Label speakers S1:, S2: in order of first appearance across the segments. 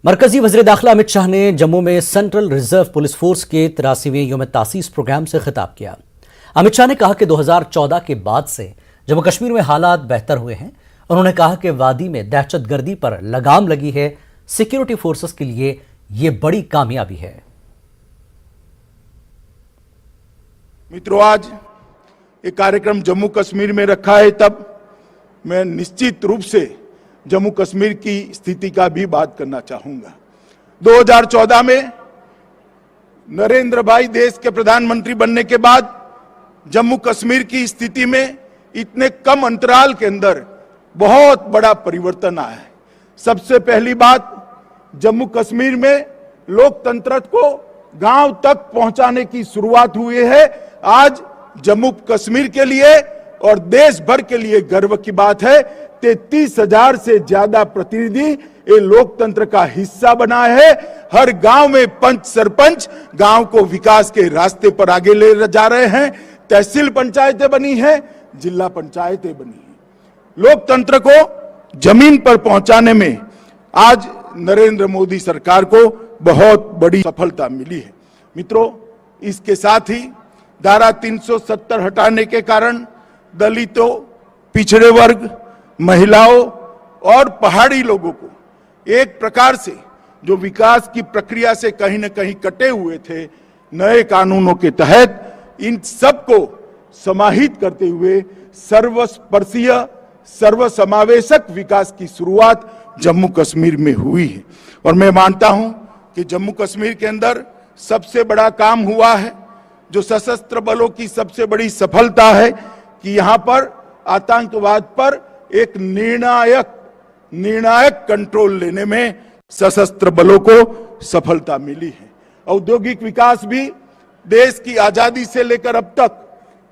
S1: मरकजी वज़ीर दाखिला अमित शाह ने जम्मू में सेंट्रल रिजर्व पुलिस फोर्स के 83वें यौम तासीस प्रोग्राम से खिताब किया। अमित शाह ने कहा कि 2014 के बाद से जम्मू कश्मीर में हालात बेहतर हुए हैं। उन्होंने कहा कि वादी में दहशतगर्दी पर लगाम लगी है। सिक्योरिटी फोर्सेस के लिए ये बड़ी कामयाबी है।
S2: मित्रों, आज ये कार्यक्रम जम्मू कश्मीर में रखा है, तब मैं निश्चित रूप से जम्मू कश्मीर की स्थिति का भी बात करना चाहूंगा। 2014 में नरेंद्र भाई देश के प्रधानमंत्री बनने के बाद जम्मू कश्मीर की स्थिति में इतने कम अंतराल के अंदर बहुत बड़ा परिवर्तन आया है। सबसे पहली बात, जम्मू कश्मीर में लोकतंत्र को गांव तक पहुंचाने की शुरुआत हुई है। आज जम्मू कश्मीर के लिए और देश भर के लिए गर्व की बात है, 33,000 से ज्यादा प्रतिनिधि ये लोकतंत्र का हिस्सा बना है। हर गांव में पंच सरपंच गांव को विकास के रास्ते पर आगे ले जा रहे हैं। तहसील पंचायतें बनी हैं, जिला पंचायतें बनी हैं। लोकतंत्र को जमीन पर पहुंचाने में आज नरेंद्र मोदी सरकार को बहुत बड़ी सफलता मिली है। मित्रों, इसके साथ ही धारा 370 हटाने के कारण दलितों, पिछड़े वर्ग, महिलाओं और पहाड़ी लोगों को एक प्रकार से जो विकास की प्रक्रिया से कहीं न कहीं कटे हुए थे, नए कानूनों के तहत इन सबको समाहित करते हुए सर्वस्पर्शीय सर्वसमावेशक विकास की शुरुआत जम्मू कश्मीर में हुई है। और मैं मानता हूं कि जम्मू कश्मीर के अंदर सबसे बड़ा काम हुआ है, जो सशस्त्र बलों की सबसे बड़ी सफलता है कि यहां पर आतंकवाद पर एक निर्णायक कंट्रोल लेने में सशस्त्र बलों को सफलता मिली है। औद्योगिक विकास भी देश की आजादी से लेकर अब तक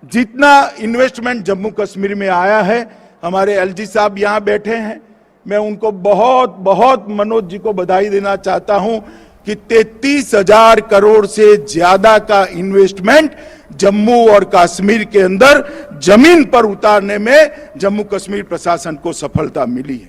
S2: जितना इन्वेस्टमेंट जम्मू कश्मीर में आया है, हमारे एलजी साहब यहां बैठे हैं, मैं उनको बहुत बहुत मनोज जी को बधाई देना चाहता हूं कि 33,000 करोड़ से ज्यादा का इन्वेस्टमेंट जम्मू और कश्मीर के अंदर जमीन पर उतारने में जम्मू कश्मीर प्रशासन को सफलता मिली है।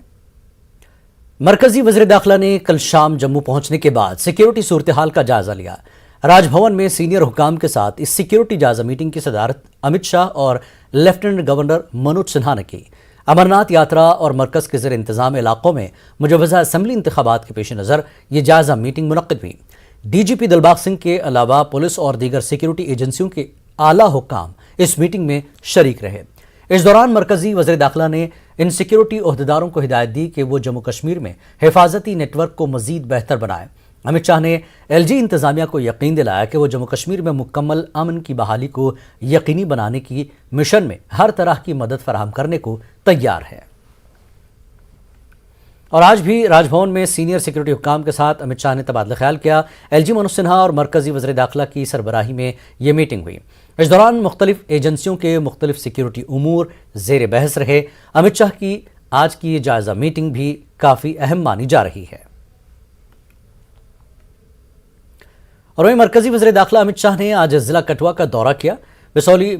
S1: मरकजी वज़ीर दाखिला ने कल शाम जम्मू पहुंचने के बाद सिक्योरिटी सूरत हाल का जायजा लिया। राजभवन में सीनियर हुकाम के साथ इस सिक्योरिटी जायजा मीटिंग की सदारत अमित शाह और लेफ्टिनेंट गवर्नर मनोज सिन्हा ने की। अमरनाथ यात्रा और मरकज के ज़ेर इंतजाम इलाकों में मुजवज़ा असम्बली इंतखाबात के पेश नज़र ये जायजा मीटिंग मुनक्किद हुई। डीजीपी दिलबाग सिंह के अलावा पुलिस और दीगर सिक्योरिटी एजेंसियों के आला हुकाम इस मीटिंग में शरीक रहे। इस दौरान मरकजी वज़ीर दाखिला ने इन सिक्योरिटी ओहदेदारों को हिदायत दी कि वो जम्मू कश्मीर में हिफाजती नेटवर्क को मज़ीद बेहतर बनाए। अमित शाह ने एलजी इंतजामिया को यकीन दिलाया कि वो जम्मू कश्मीर में मुकम्मल अमन की बहाली को यकीनी बनाने की मिशन में हर तरह की मदद फराहम करने को तैयार है। और आज भी राजभवन में सीनियर सिक्योरिटी हुकाम के साथ अमित शाह ने तबादला ख्याल किया। एलजी मनोज सिन्हा और मरकजी वज़ीर दाखिला की सरबराही में ये मीटिंग हुई। इस दौरान मुख्तलिफ एजेंसियों के मुख्तलिफ सिक्योरिटी उमूर ज़ेर बहस रहे। अमित शाह की आज की जायजा मीटिंग भी काफ़ी अहम मानी जा रही है। और वहीं मरकजी वज़ीर दाखिला अमित शाह ने आज जिला कठुआ का दौरा किया। बिसौली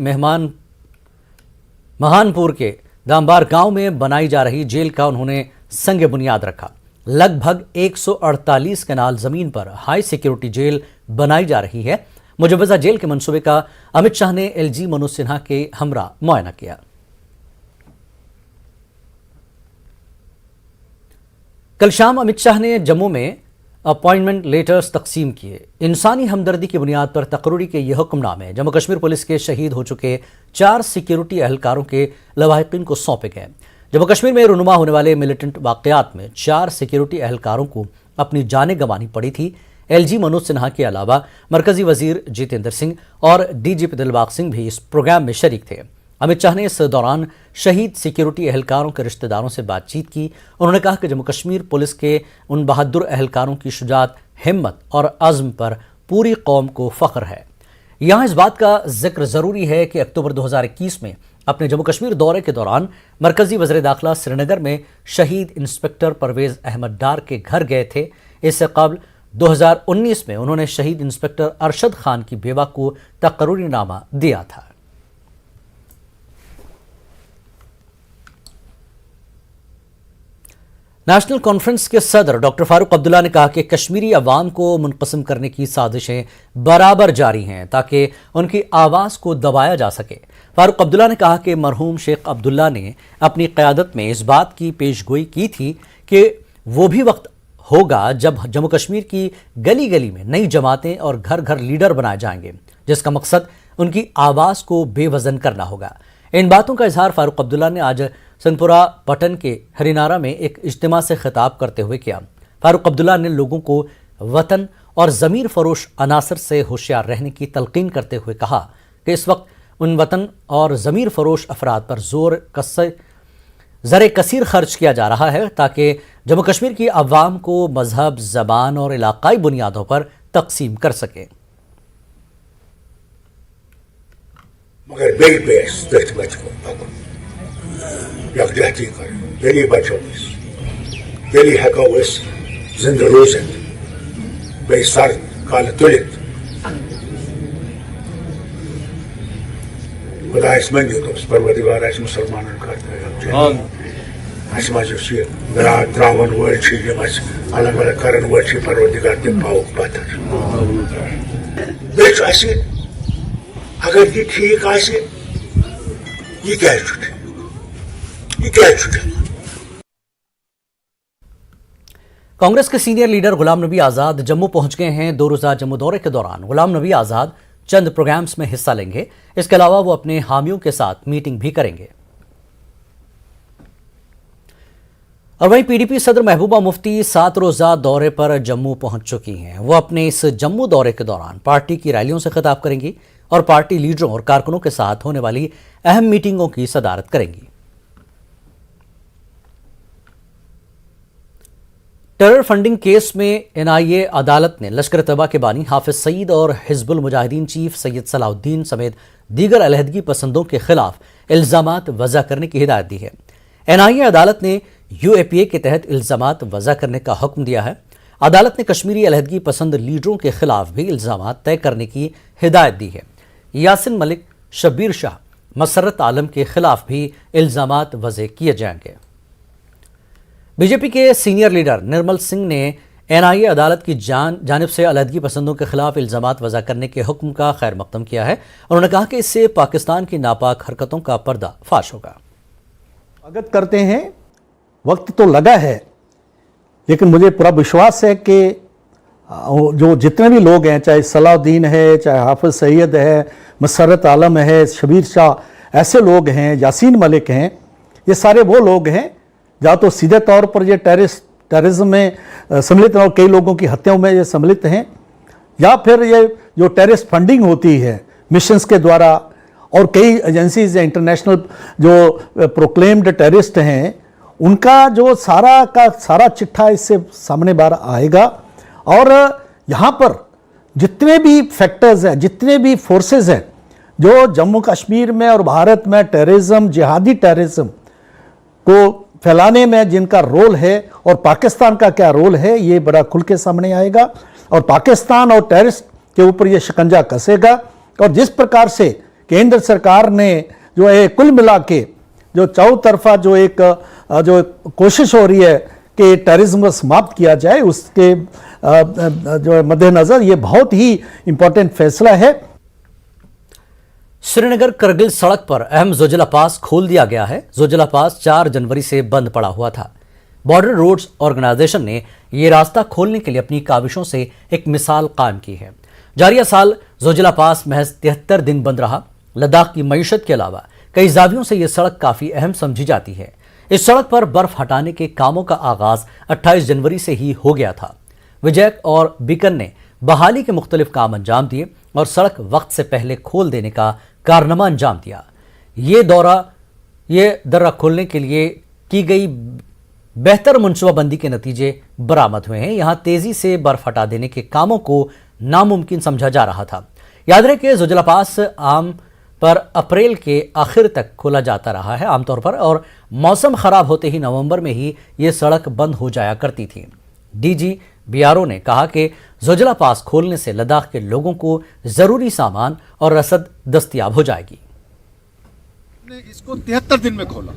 S1: महानपुर के दामबार गांव में बनाई जा रही जेल का उन्होंने संग बुनियाद रखा। लगभग 148 कनाल जमीन पर हाई सिक्योरिटी जेल बनाई जा रही है। मुजवज़ा जेल के मंसूबे का अमित शाह ने एलजी मनोज सिन्हा के हमरा मुआयना किया। कल शाम अमित शाह ने जम्मू में अपॉइंटमेंट लेटर्स तकसीम किए। इंसानी हमदर्दी की बुनियाद पर तकरीरी के यह हुक्मनामे जम्मू कश्मीर पुलिस के शहीद हो चुके 4 सिक्योरिटी एहलकारों के लवाहिकीन को सौंपे गए। जम्मू कश्मीर में रुनुमा होने वाले मिलिटेंट वाक़यात में 4 सिक्योरिटी एहलकारों को अपनी जानें गंवानी पड़ी थी। एलजी मनोज सिन्हा के अलावा मरकजी वजीर जितेंद्र सिंह और डीजीपी दिलबाग सिंह भी इस प्रोग्राम में शरीक थे। अमित शाह ने इस दौरान शहीद सिक्योरिटी एहलकारों के रिश्तेदारों से बातचीत की। उन्होंने कहा कि जम्मू कश्मीर पुलिस के उन बहादुर एहलकारों की शुजात, हिम्मत और अज़्म पर पूरी कौम को फ़ख्र है। यहाँ इस बात का जिक्र ज़रूरी है कि अक्टूबर 2021 में अपने जम्मू कश्मीर दौरे के दौरान मरकजी वज़ीर दाखिला श्रीनगर में शहीद इंस्पेक्टर परवेज़ अहमद डार के घर गए थे। इससे कबल 2019 में उन्होंने शहीद इंस्पेक्टर अरशद खान की बेवा को तकरीरी नामा दिया था। نیشنل کانفرنس کے صدر ڈاکٹر فاروق عبداللہ نے کہا کہ کشمیری عوام کو منقسم کرنے کی سازشیں برابر جاری ہیں تاکہ ان کی آواز کو دبایا جا سکے۔ فاروق عبداللہ نے کہا کہ مرحوم شیخ عبداللہ نے اپنی قیادت میں اس بات کی پیش گوئی کی تھی کہ وہ بھی وقت ہوگا جب جموں کشمیر کی گلی گلی میں نئی جماعتیں اور گھر گھر لیڈر بنائے جائیں گے، جس کا مقصد ان کی آواز کو بے وزن کرنا ہوگا۔ ان باتوں کا اظہار فاروق عبداللہ نے آج سنپورہ پٹن کے ہری نارہ میں ایک اجتماع سے خطاب کرتے ہوئے کیا۔ فاروق عبداللہ نے لوگوں کو وطن اور ضمیر فروش عناصر سے ہوشیار رہنے کی تلقین کرتے ہوئے کہا کہ اس وقت ان وطن اور ضمیر فروش افراد پر زر کثیر خرچ کیا جا رہا ہے تاکہ جموں کشمیر کی عوام کو مذہب، زبان اور علاقائی بنیادوں پر تقسیم کر سکے۔
S3: مگر بیٚیہِ پیٚیہِ اَسہِ تٔتھۍ وَتہِ کُن پَکُن، یکجہتی کَرٕنۍ، تیٚلی بَچو أسۍ، تیٚلی ہٮ۪کو أسۍ زِندٕ روٗزِتھ، بیٚیہِ سر کالہٕ تُلِتھ۔ خۄدایَس منٛز دوٚپُس پروردگار آسہِ مُسلمانن خٲطرٕ یکجہتی، اَسہِ منٛز یُس یہِ ترٛاوَن وٲلۍ چھِ، یِم اَسہِ الگ الگ کَرن وٲلۍ چھِ، پروردگار تِم پاوُکھ پَتھر۔ بیٚیہِ چھُ اَسہِ اگر یہ ٹھیک آسے، یہ کیا چھُ
S1: کانگریس کے سینئر لیڈر غلام نبی آزاد جموں پہنچ گئے ہیں۔ 2 روزہ جموں دورے کے دوران غلام نبی آزاد چند پروگرامز میں حصہ لیں گے۔ اس کے علاوہ وہ اپنے حامیوں کے ساتھ میٹنگ بھی کریں گے۔ اور وہیں پی ڈی پی صدر محبوبہ مفتی 7 روزہ دورے پر جموں پہنچ چکی ہیں۔ وہ اپنے اس جموں دورے کے دوران پارٹی کی ریلیوں سے خطاب کریں گی اور پارٹی لیڈروں اور کارکنوں کے ساتھ ہونے والی اہم میٹنگوں کی صدارت کریں گی۔ ٹیرر فنڈنگ کیس میں NIA عدالت نے لشکر طیبہ کے بانی حافظ سعید اور حزب المجاہدین چیف سید صلاح الدین سمیت دیگر علیحدگی پسندوں کے خلاف الزامات وضع کرنے کی ہدایت دی ہے۔ NIA عدالت نے UAPA کے تحت الزامات وضع کرنے کا حکم دیا ہے۔ عدالت نے کشمیری علیحدگی پسند لیڈروں کے خلاف بھی الزامات طے کرنے کی ہدایت دی ہے۔ یاسین ملک، شبیر شاہ، مسرت عالم کے خلاف بھی الزامات وضع کیے جائیں گے۔ بی جے پی کے سینئر لیڈر نرمل سنگھ نے NIA عدالت کی جانب سے علیحدگی پسندوں کے خلاف الزامات وضع کرنے کے حکم کا خیر مقدم کیا ہے۔ انہوں نے کہا کہ اس سے پاکستان کی ناپاک حرکتوں کا پردہ فاش ہوگا۔
S4: سواگت کرتے ہیں، وقت تو لگا ہے لیکن مجھے پورا وشواس ہے کہ جو جتنے بھی لوگ ہیں، چاہے صلاح الدین ہے، چاہے حافظ سعید ہے، مسرت عالم ہے، شبیر شاہ، ایسے لوگ ہیں، یاسین ملک ہیں، یہ سارے وہ لوگ ہیں یا تو سیدھے طور پر یہ ٹیررزم میں سملت ہیں اور کئی لوگوں کی ہتھیوں میں یہ سملت ہیں، یا پھر یہ جو ٹیررسٹ فنڈنگ ہوتی ہے مشنز کے دوارا، اور کئی ایجنسیز ہیں انٹرنیشنل جو پروکلیمڈ ٹیررسٹ ہیں، ان کا جو سارا چٹھا اس سے سامنے بار آئے گا۔ اور یہاں پر جتنے بھی فیکٹرز ہیں، جتنے بھی فورسز ہیں جو جموں کشمیر میں اور بھارت میں ٹیررزم، جہادی ٹیررزم کو پھیلانے میں جن کا رول ہے اور پاکستان کا کیا رول ہے، یہ بڑا کھل کے سامنے آئے گا اور پاکستان اور ٹیررسٹ کے اوپر یہ شکنجہ کسے گا۔ اور جس پرکار سے کیندر سرکار نے جو ہے کل ملا کے جو چاروں طرفہ جو کوشش ہو رہی ہے کہ ٹیررزم کو سماپت کیا جائے، اس کے جو مد نظر یہ بہت ہی امپورٹنٹ فیصلہ ہے۔
S1: سری نگر کرگل سڑک پر اہم زوجلا پاس کھول دیا گیا ہے۔ زوجلا پاس 4 جنوری سے بند پڑا ہوا تھا۔ بارڈر روڈز آرگنائزیشن نے یہ راستہ کھولنے کے لیے اپنی کاوشوں سے ایک مثال قائم کی ہے۔ جاریہ سال زوجلا پاس محض 73 دن بند رہا۔ لداخ کی معیشت کے علاوہ کئی زاویوں سے یہ سڑک کافی اہم سمجھی جاتی ہے۔ اس سڑک پر برف ہٹانے کے کاموں کا آغاز 28 جنوری سے ہی ہو گیا تھا۔ وجیک اور بیکن نے بحالی کے مختلف کام انجام دیے اور سڑک وقت سے پہلے کھول دینے کا کارنامہ انجام دیا۔ یہ درہ کھولنے کے لیے کی گئی بہتر منصوبہ بندی کے نتیجے برآمد ہوئے ہیں۔ یہاں تیزی سے برف ہٹا دینے کے کاموں کو ناممکن سمجھا جا رہا تھا۔ یاد رہے کہ زوجلا پاس عام پر اپریل کے آخر تک کھولا جاتا رہا ہے عام طور پر، اور موسم خراب ہوتے ہی نومبر میں ہی یہ سڑک بند ہو جایا کرتی تھی۔ DG BRO نے کہا کہ زوجلا پاس کھولنے سے لداخ کے لوگوں کو ضروری سامان اور رسد دستیاب ہو جائے گی۔
S5: نے اس کو 73 دن میں کھولا،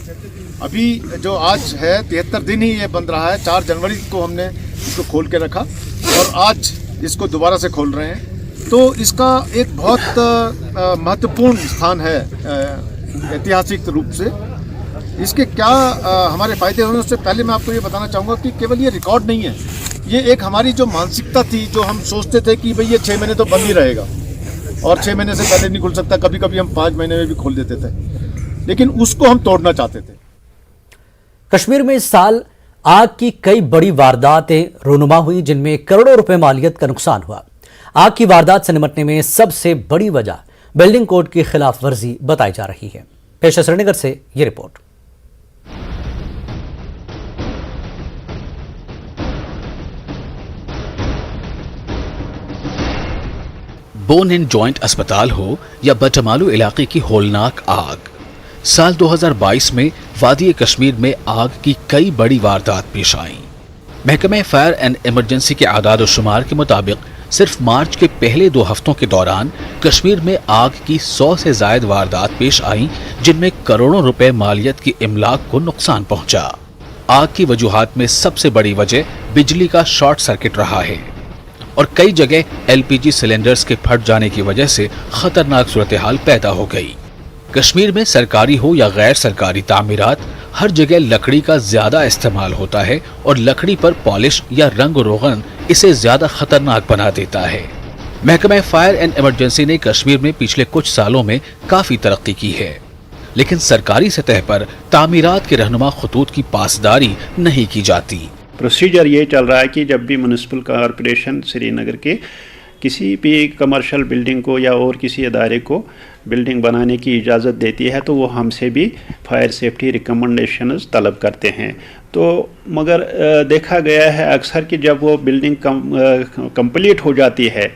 S5: अभी जो आज है 73 दिन ही ये बंद रहा है। 4 जनवरी को हमने इसको खोल के रखा और आज इसको दोबारा से खोल रहे हैं। तो इसका एक बहुत महत्वपूर्ण स्थान है ऐतिहासिक रूप से। इसके क्या हमारे फ़ायदे होने, उससे पहले मैं आपको ये बताना चाहूँगा कि केवल ये रिकॉर्ड नहीं है, ये एक हमारी जो मानसिकता थी, जो हम सोचते थे कि भाई ये 6 महीने तो बंद ही रहेगा और 6 महीने से पहले नहीं खुल सकता, कभी कभी हम 5 महीने में भी खोल देते थे, लेकिन उसको हम तोड़ना चाहते थे।
S1: कश्मीर में इस साल आग की कई बड़ी वारदातें रूनुमा हुई, जिनमें करोड़ों रुपए मालियत का नुकसान हुआ। आग की वारदात से निपटने में सबसे बड़ी वजह बिल्डिंग कोड की खिलाफ वर्जी बताई जा रही है। पेश है श्रीनगर से ये रिपोर्ट।
S6: बोन एंड जॉइंट अस्पताल हो या बटमालू इलाके की होलनाक आग, साल 2022 में वादी कश्मीर में आग की कई बड़ी वारदात पेश आईं। महकमे फायर एंड इमरजेंसी के आदाद और शुमार के मुताबिक सिर्फ मार्च के पहले 2 हफ्तों के दौरान कश्मीर में आग की 100 से ज्यादा वारदात पेश आईं, जिनमें करोड़ों रुपए मालियत की इमलाक को नुकसान पहुंचा। आग की वजूहात में सबसे बड़ी वजह बिजली का शॉर्ट सर्किट रहा है और कई जगह एलपीजी सिलेंडर्स के फट जाने की वजह से खतरनाक सूरत हाल पैदा हो गई। कश्मीर में सरकारी हो या गैर सरकारी तामीरात, हर जगह लकड़ी का ज्यादा इस्तेमाल होता है और लकड़ी पर पॉलिश या रंग रोगन इसे ज्यादा खतरनाक बना देता है। महकमा फायर एंड इमरजेंसी ने कश्मीर में पिछले कुछ सालों में काफी तरक्की की है, लेकिन सरकारी सतह पर तामीरात के रहनुमा खतूत की पासदारी नहीं की जाती।
S7: प्रोसीजर ये चल रहा है कि जब भी म्यूनिसिपल कॉरपोरेशन श्रीनगर के किसी भी कमर्शियल बिल्डिंग को या और किसी अदारे को बिल्डिंग बनाने की इजाज़त देती है तो वो हमसे भी फायर सेफ्टी रिकमेंडेशंस तलब करते हैं। तो मगर देखा गया है अक्सर कि जब वो बिल्डिंग कंप्लीट हो जाती है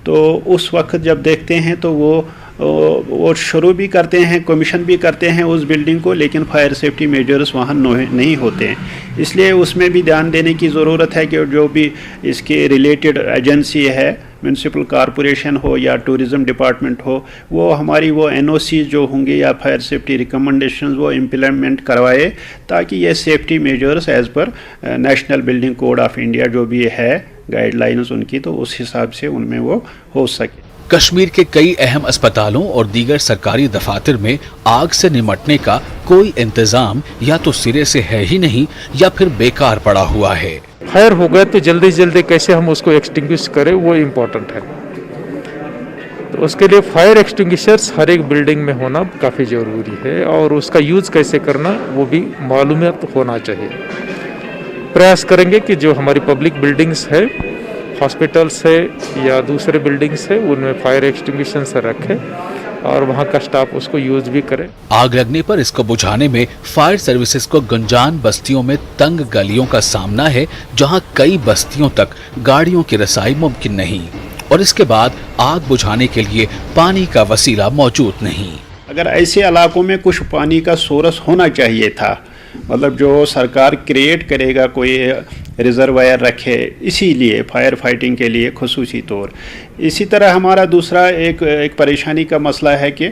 S7: तो उस वक्त जब देखते हैं तो वो शुरू भी करते हैं, कमीशन भी करते हैं उस बिल्डिंग को, लेकिन फायर सेफ्टी मेजर्स वहाँ नहीं होते हैं। इसलिए उसमें भी ध्यान देने की ज़रूरत है कि जो भी इसके रिलेटेड एजेंसी है, म्यूनसिपल कॉरपोरेशन हो या टूरिज़म डिपार्टमेंट हो, वो हमारी वो एनओसी जो होंगे या फायर सेफ्टी रिकमेंडेशंस वो इम्प्लीमेंट करवाए, ताकि ये safety measures as per national building code of India जो भी है गाइडलाइंस उनकी, तो उस हिसाब से उनमें वो हो सके।
S6: कश्मीर के कई अहम अस्पतालों और दीगर सरकारी दफातर में आग से निपटने का कोई इंतजाम या तो सिरे से है ही नहीं या फिर बेकार पड़ा हुआ है।
S8: फायर हो गया तो जल्दी से जल्दी कैसे हम उसको एक्सटिंग्विश करें वो इम्पोर्टेंट है। तो उसके लिए फायर एक्सटिंग्विशर्स हर एक बिल्डिंग में होना काफ़ी ज़रूरी है और उसका यूज़ कैसे करना वो भी मालूमात होना चाहिए। प्रयास करेंगे कि जो हमारी पब्लिक बिल्डिंग्स है, हॉस्पिटल्स है या दूसरे बिल्डिंग्स है, उनमें फायर एक्सटिंग्विशन से रखें और वहाँ का स्टाफ उसको यूज भी करे।
S6: आग लगने पर इसको बुझाने में फायर सर्विसेज को गंजान बस्तियों में तंग गलियों का सामना है, जहाँ कई बस्तियों तक गाड़ियों की रसाई मुमकिन नहीं और इसके बाद आग बुझाने के लिए पानी का वसीला मौजूद नहीं।
S7: अगर ऐसे इलाकों में कुछ पानी का सोर्स होना चाहिए था, मतलब जो सरकार क्रिएट करेगा कोई रिजर्वायर रखे, इसीलिए फायर फाइटिंग के लिए खुसूसी तौर। इसी तरह हमारा दूसरा एक परेशानी का मसला है कि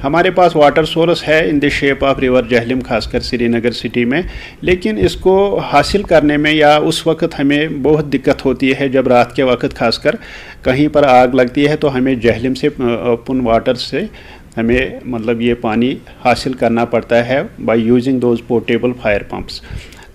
S7: हमारे पास वाटर सोर्स है in the shape of river Jhelum, खासकर श्रीनगर सिटी में, लेकिन इसको हासिल करने में या उस वक्त हमें बहुत दिक्कत होती है। जब रात के वक्त खासकर कहीं पर आग लगती है तो हमें जहलम से ओपन वाटर से हमें मतलब ये पानी हासिल करना पड़ता है by using those portable fire pumps.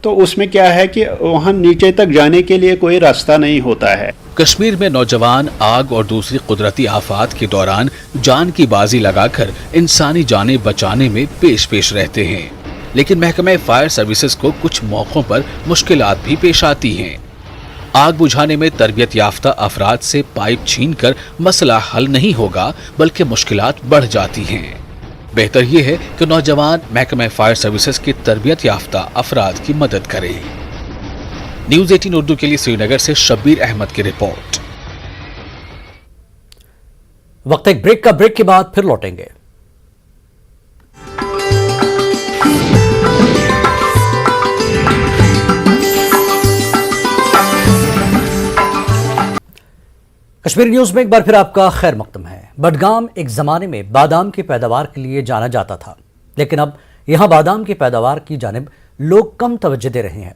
S7: तो उसमें क्या है कि वहाँ नीचे तक जाने के लिए कोई रास्ता नहीं होता है।
S6: कश्मीर में नौजवान आग और दूसरी कुदरती आफात के दौरान जान की बाजी लगाकर इंसानी जानें बचाने में पेश रहते हैं, लेकिन महकमा फायर सर्विसेज को कुछ मौकों पर मुश्किलात भी पेश आती हैं। आग बुझाने में तरबियत याफ्ता अफराद से पाइप छीनकर मसला हल नहीं होगा, बल्कि मुश्किलात बढ़ जाती हैं। बेहतर यह है कि नौजवान महकमा फायर सर्विसेज की तरबियत याफ्ता अफराद की मदद करें। न्यूज़ 18 उर्दू के लिए श्रीनगर से शब्बीर अहमद की रिपोर्ट।
S1: वक्त एक ब्रेक का, ब्रेक के बाद फिर लौटेंगे। कश्मीरी न्यूज में एक बार फिर आपका खैर मकदम है। बडगाम एक जमाने में बादाम की पैदावार के लिए जाना जाता था, लेकिन अब यहाँ बादाम की पैदावार की जानिब लोग कम तवज्जो दे रहे हैं।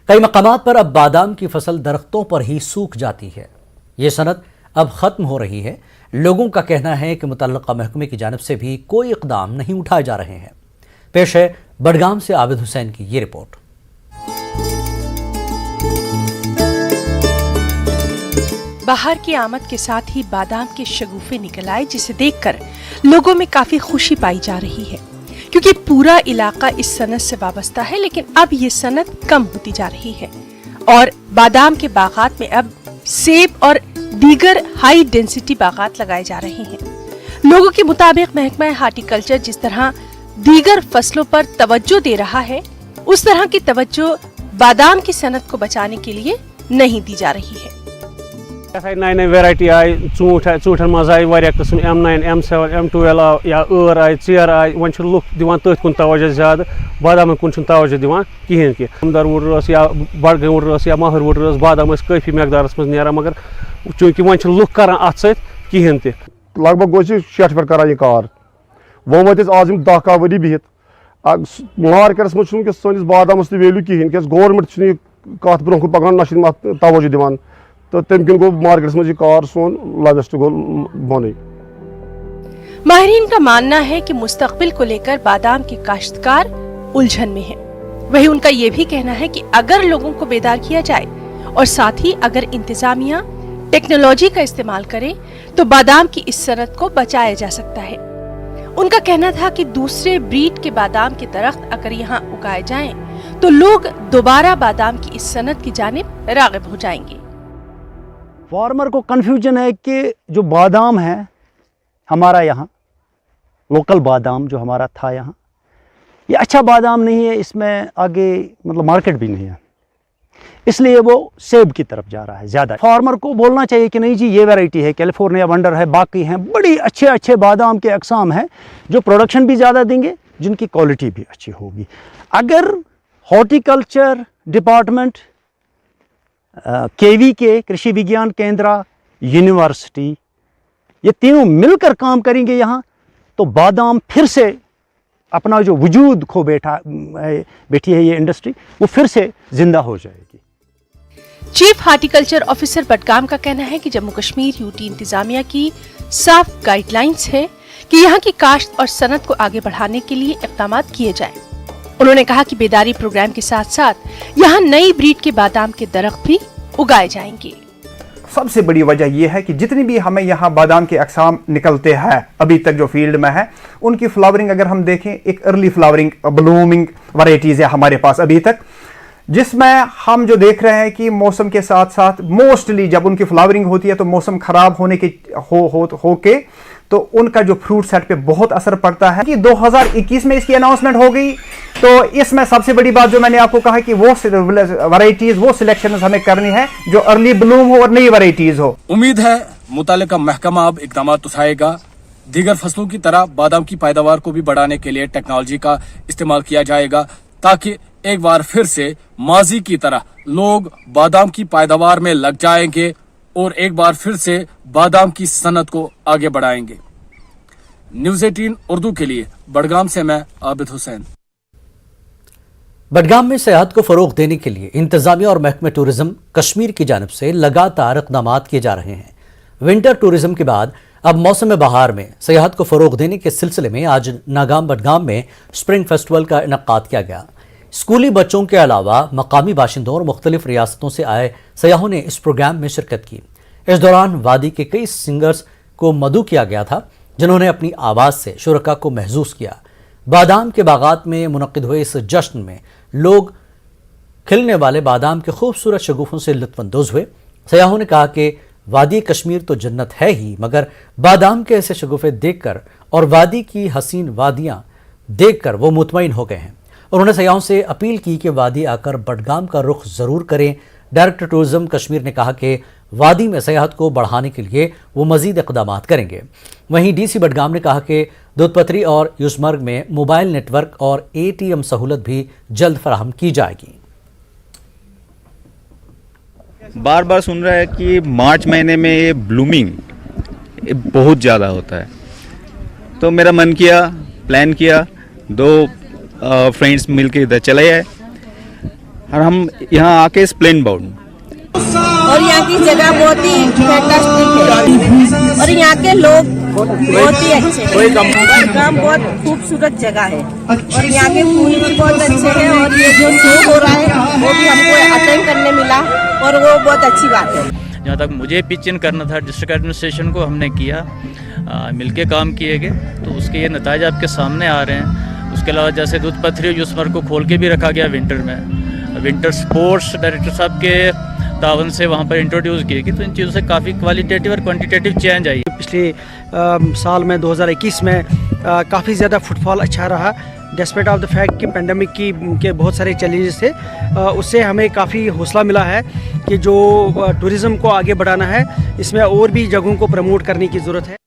S1: कई मकामात पर अब बादाम की फसल दरख्तों पर ही सूख जाती है। ये सनत अब ख़त्म हो रही है। लोगों का कहना है कि मुतल्लका महकमे की जानिब से भी कोई इक़दाम नहीं उठाए जा रहे हैं। पेश है बडगाम से आबिद हुसैन की ये रिपोर्ट।
S9: बाहर की आमद के साथ ही बादाम के शगुफे निकल आए, जिसे देखकर लोगों में काफी खुशी पाई जा रही है, क्योंकि पूरा इलाका इस सनत से वाबस्ता है। लेकिन अब ये सनत कम होती जा रही है और बादाम के बागात में अब सेब और दीगर हाई डेंसिटी बागात लगाए जा रहे हैं। लोगों के मुताबिक महकमा हार्टिकल्चर जिस तरह दीगर फसलों पर तवज्जो दे रहा है, उस तरह की तवज्जो बादाम की सनत को बचाने के लिए नहीं दी जा रही है।
S10: नई नई वेराइटी आई, ूठन मज आई वारिया किस्म M9, M7, M12 आव या ٲर आई, ژेर आई। वन लुक दिवान तथ कुन तवज्जो ज्यादा, बादाम कुन तवज्जो दिवान कहें कि हमदर वुड या बड़गम वुड या महर वुड बादाम काफी मकदारस मज नेरान, मगर चूंकि वन लुक करान अत सहें त
S11: लगभग गो 60 पे करान यह कार। वो वत आज 10 वरी बिहित मार्केटस मज सैनिस बादामस वैल्यू कहें क्या गवर्नमेंट कत ब्रोह पकान ना तवज्जो दिवान, तो तम किन गो मार्केटस मज कार सोन लावेस्ट गो बोन।
S9: माहिरीन का मानना है कि मुस्तकबिल को लेकर बादाम के काश्तकार उलझन में है। वही उनका ये भी कहना है कि अगर लोगों को बेदार किया जाए और साथ ही अगर इंतजामिया टेक्नोलॉजी का इस्तेमाल करे तो बादाम की इस सनत को बचाया जा सकता है। उनका कहना था कि दूसरे ब्रीड के बादाम के दरख्त अगर यहाँ उगाए जाएं तो लोग दोबारा बादाम की इस सनत की जानिब राग़िब हो जाएंगे।
S12: फार्मर को कन्फ्यूजन है कि जो बादाम है हमारा यहाँ लोकल बादाम जो हमारा था यहाँ, ये अच्छा बादाम नहीं है, इसमें आगे मतलब मार्केट भी नहीं है, इसलिए वो सेब की तरफ जा रहा है ज़्यादा। फार्मर को बोलना चाहिए कि नहीं जी ये वैरायटी है, कैलिफोर्निया वंडर है, बाकी हैं बड़ी अच्छे बादाम के अक़साम हैं जो प्रोडक्शन भी ज़्यादा देंगे, जिनकी क्वालिटी भी अच्छी होगी। अगर हॉर्टिकल्चर डिपार्टमेंट, केवी के कृषि विज्ञान केंद्र, यूनिवर्सिटी, ये तीनों मिलकर काम करेंगे यहाँ, तो बादाम फिर से अपना जो वजूद खो बैठी है ये इंडस्ट्री, वो फिर से जिंदा हो जाएगी।
S9: चीफ हार्टिकल्चर ऑफिसर बडगाम का कहना है कि जम्मू कश्मीर यूटी इंतजामिया की साफ गाइडलाइंस है कि यहाँ की काश्त और सनत को आगे बढ़ाने के लिए इक़दाम किए जाएं। उन्होंने कहा कि बेदारी प्रोग्राम के साथ साथ यहाँ नई ब्रीड के बादाम के दरख्त भी उगाए जाएंगे।
S13: सबसे बड़ी वजह यह है कि जितनी भी हमें यहाँ बादाम के अक़साम निकलते हैं अभी तक जो फील्ड में है, उनकी फ्लावरिंग अगर हम देखें, एक अर्ली फ्लावरिंग ब्लूमिंग वैरायटीज़ है हमारे पास अभी तक, जिसमें हम जो देख रहे हैं कि मौसम के साथ साथ मोस्टली जब उनकी फ्लावरिंग होती है तो मौसम ख़राब होने के होके तो उनका जो फ्रूट सेट पे बहुत असर पड़ता है। कि 2021 में इसकी अनाउंसमेंट हो गई, तो इसमें सबसे बड़ी बात जो मैंने आपको कहा कि वो वैरायटीज़, वो सिलेक्शन हमें करनी है जो अर्ली ब्लूम हो और नई वैरायटीज़ हो।
S14: उम्मीद है मुतालिका महकमा अब इक़दाम उठाएगा। दीगर फसलों की तरह बादाम की पैदावार को भी बढ़ाने के लिए टेक्नोलॉजी का इस्तेमाल किया जाएगा, ताकि एक बार फिर से माजी की तरह लोग बादाम की पैदावार में लग जाएंगे और एक बार फिर से बादाम की सनत को आगे बढ़ाएंगे। न्यूज़ 18 उर्दू के लिए बडगाम से मैं आबिद हुसैन।
S1: बडगाम में सेहत को फरोग देने के लिए इंतजामिया और महकमे टूरिज्म कश्मीर की जानिब से लगातार इक़दाम किए जा रहे हैं। विंटर टूरिज्म के बाद अब मौसम बहार में सेहत को फरोग देने के सिलसिले में आज नागाम बडगाम में स्प्रिंग फेस्टिवल का इनेकाद किया गया। स्कूली बच्चों के अलावा मकामी बाशिंदों और मुख्तलिफ रियासतों से आए सयाहों ने इस प्रोग्राम में शिरकत की। इस दौरान वादी के कई सिंगर्स को मदऊ किया गया था, जिन्होंने अपनी आवाज़ से शुरका को महसूस किया। बादाम के बागात में मुनक्किद हुए इस जश्न में लोग खिलने वाले बादाम के खूबसूरत शगुफों से लुत्फ़अंदोज़ हुए। सयाहों ने कहा कि वादी कश्मीर तो जन्नत है ही, मगर बादाम के ऐसे शगुफे देखकर और वादी की हसीन वादियाँ देखकर वो मुतमईन हो गए हैं। उन्होंने सयाहों से अपील की कि वादी आकर बडगाम का रुख ज़रूर करें। डायरेक्टर टूरिज्म कश्मीर ने कहा कि वादी में सेहत को बढ़ाने के लिए वो मज़ीद इक़दाम करेंगे। वहीं DC बडगाम ने कहा कि दूधपथरी और यूसमर्ग में मोबाइल नेटवर्क और ATM सहूलत भी जल्द फराहम की जाएगी।
S15: बार बार सुन रहा है कि मार्च महीने में ये ब्लूमिंग बहुत ज़्यादा होता है, तो मेरा मन किया, प्लान किया, 2 फ्रेंड्स मिल के इधर चले आए और हम यहाँ आके स्प्लेन बाउंड
S16: और यहाँ की जगह बहुत ही फैंटास्टिक है और यहाँ के लोग बहुत ही अच्छे हैं। काम बहुत खूबसूरत जगह है और यहाँ के फूल भी बहुत अच्छे हैं और ये जो शो हो रहा है वो भी हमको अटेंड करने मिला और वो बहुत अच्छी बात है।
S17: जहाँ तक मुझे पिच इन करना था डिस्ट्रिक्ट एडमिनिस्ट्रेशन को, हमने किया, मिलके काम किए गए, तो उसके ये नतीजे आपके सामने आ रहे हैं। उसके अलावा जैसे दूध पथरी यूसमर को खोल के भी रखा गया विंटर में, विंटर स्पोर्ट्स डायरेक्टर साहब के तावन से वहाँ पर इंट्रोड्यूस किए गई, तो इन चीज़ों से काफ़ी क्वालिटेटिव और क्वांटिटेटिव चेंज आई।
S18: पिछले साल में 2021 में काफ़ी ज़्यादा फुटफॉल अच्छा रहा, डिस्पाइट ऑफ द फैक्ट कि पेंडेमिक के बहुत सारे चैलेंजेस थे। उससे हमें काफ़ी हौसला मिला है कि जो टूरिज़्म को आगे बढ़ाना है, इसमें और भी जगहों को प्रमोट करने की ज़रूरत है।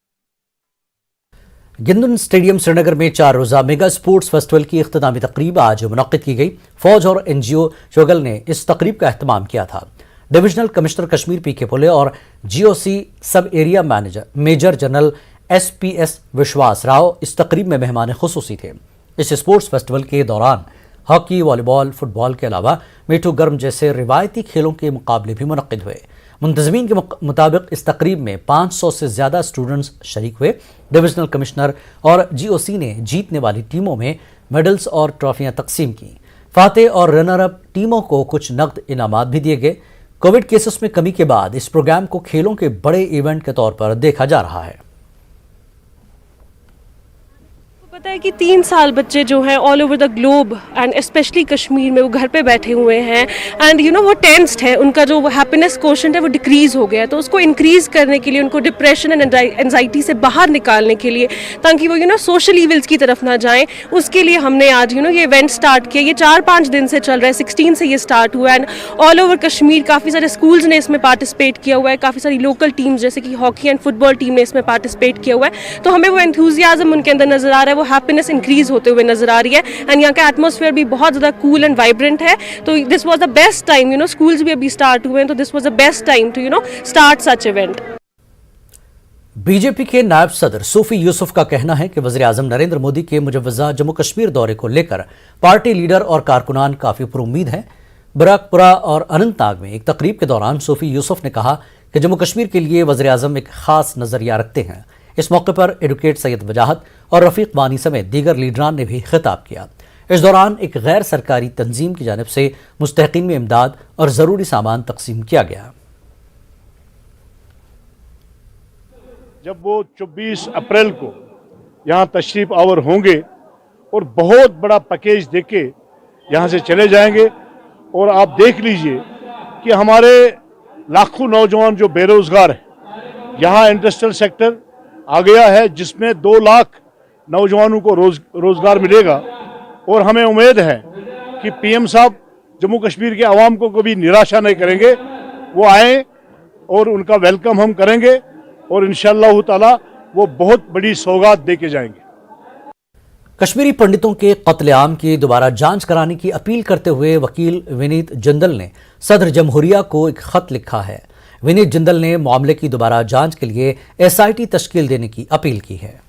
S1: गिंदुन स्टेडियम श्रीनगर में 4 रोज़ा मेगा स्पोर्ट्स फेस्टिवल की इख्तितामी तकरीब आज मुनक्किद की गई। फौज और NGO शोगल ने इस तकरीब का अहतमाम किया था। Divisional commissioner Kashmir PK Pole और GOC sub area manager major general SPS Vishwas Rao इस तकरीब में मेहमान खुसूसी थे। इस स्पोर्ट्स फेस्टिवल के दौरान हॉकी, वॉलीबॉल, फुटबॉल के अलावा मीठू गर्म जैसे रिवायती खेलों के मुकाबले भी मुनक्किद हुए। मुंतज़मीन के मुताबिक इस तकरीब में 500 से ज़्यादा स्टूडेंट्स शरीक हुए। डिविजनल कमिश्नर और GOC ने जीतने वाली टीमों में मेडल्स और ट्रॉफियां तकसीम की। फातेह और रनर अप टीमों को कुछ नकद इनामात भी दिए गए। कोविड केसेस में कमी के बाद इस प्रोग्राम को खेलों के बड़े इवेंट के तौर पर देखा जा रहा है।
S19: पता है कि 3 साल बच्चे जो हैं all over the globe and specially Kashmir में वो घर पे बैठे हुए हैं एंड यू नो वो टेंस्ड है, उनका जो हैप्पीनेस कोशेंट है वो डिक्रीज हो गया है। तो उसको इंक्रीज करने के लिए, उनको डिप्रेशन एंड एंजाइटी से बाहर निकालने के लिए, ताकि वो सोशल इविल्स की तरफ ना जाएं, उसके लिए हमने आज ये इवेंट स्टार्ट किया। ये 4-5 दिन से चल रहा है, 16 से ये स्टार्ट हुआ है एंड ऑल ओवर कश्मीर काफ़ी सारे स्कूल्स ने इसमें पार्टिसिपेट किया हुआ है, काफ़ी सारी लोकल टीम्स जैसे कि हॉकी एंड फुटबॉल टीम ने इसमें पार्टिसिपेट किया हुआ है। तो हमें वो एंथुजियाज्म उनके अंदर नजर आ रहा है, वो हैप्पीनेस इंक्रीज होते हुए नजर आ रही है एंड यहाँ का एटमॉस्फेयर भी बहुत ज़्यादा कूल एंड वाइब्रेंट है। तो this was the best time, schools भी अभी स्टार्ट हुए हैं, तो this was the best time to start such event.
S1: BJP के नायब सदर सूफी यूसुफ का कहना है कि वज़ीर आज़म नरेंद्र मोदी के मुजव्वज़ा जम्मू कश्मीर दौरे को लेकर पार्टी लीडर और कारकुनान काफ़ी पुरुम्मीद हैं। बराकपुरा और अनंतनाग में एक तकरीब के दौरान सूफी यूसुफ ने कहा कि जम्मू कश्मीर के लिए वज़ीर आज़म एक ख़ास नज़रिया रखते हैं। इस मौके पर एडवोकेट सैयद वजाहत और रफ़ीक वानी समेत दीगर लीडरान ने भी खिताब किया। इस दौरान एक गैर सरकारी तंजीम की जानिब से मुस्तहिकीन में इमदाद और ज़रूरी सामान तकसीम किया गया।
S11: जब वो 24 अप्रैल को यहाँ तशरीफ आवर होंगे और बहुत बड़ा पैकेज देके यहाँ से चले जाएंगे, और आप देख लीजिए कि हमारे लाखों नौजवान जो बेरोजगार हैं, यहाँ इंडस्ट्रियल सेक्टर आ गया है जिसमें 2 लाख नौजवानों को रोजगार मिलेगा। और हमें उम्मीद है कि PM साहब जम्मू कश्मीर के आवाम को कभी निराशा नहीं करेंगे, वो आए और उनका वेलकम हम करेंगे और इंशाअल्लाह ताला वो बहुत बड़ी सौगात दे के जाएंगे।
S1: कश्मीरी पंडितों के कत्लेआम की दोबारा जांच कराने की अपील करते हुए वकील विनीत जिंदल ने सदर जमहूरिया को एक खत लिखा है। विनीत जिंदल ने मामले की दोबारा जांच के लिए SIT तश्कील देने की अपील की है।